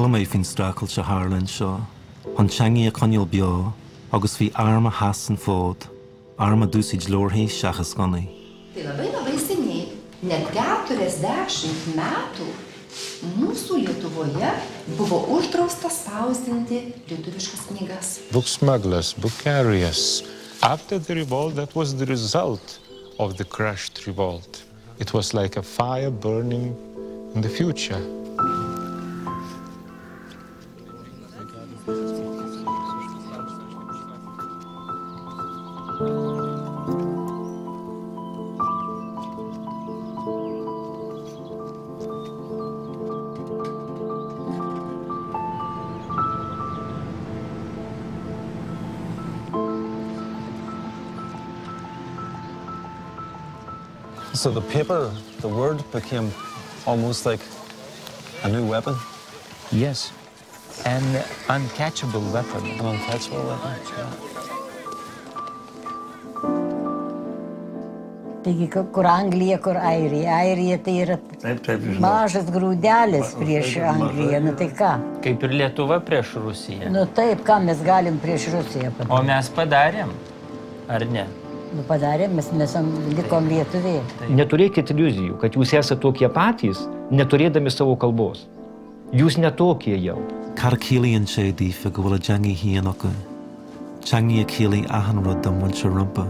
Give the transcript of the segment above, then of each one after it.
Colm fin strakel se Harlan seo, an teangaí a conneal beo, agus bhí arma hasan fód, arma dúsid lorthaí seachas gannaí. Tai labai seniai, net 40 metų, mūsų Lietuvoje buvo uždrausta spausdinti lietuviškas knygas. Book smugglers, book carriers. After the revolt, that was the result of the crushed revolt. It was like a fire burning in the future. So the paper, the word became almost like a new weapon? Yes, an uncatchable weapon. An uncatchable weapon, yeah. Taigi, kur Anglija, kur Airija. Airija tai yra mažas grūdelis prieš Angliją, nu tai ką? Kaip ir Lietuva prieš Rusiją. Nu taip, ką mes galim prieš Rusiją padaryti? O mes padarėm, ar ne? Nu padarėm, mes likom lietuviai. Neturėkit iliuzijų, kad jūs esate tokie patys, neturėdami savo kalbos. Jūs netokie jau. Car cílaíonn sé dífa go bhfuil a deangaí híon acu. Teangaí a cílaí ahanrad dom bhain se rumpa.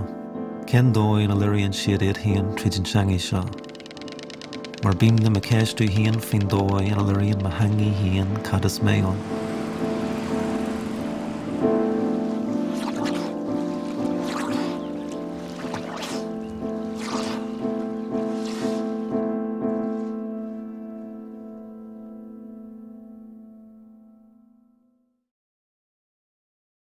Cén dóin a liríonn siad éad híon tríd an teangaí seo. Mar bím na ma ceistú híon fin dóin a liríonn ma hangaí híon cad is méon.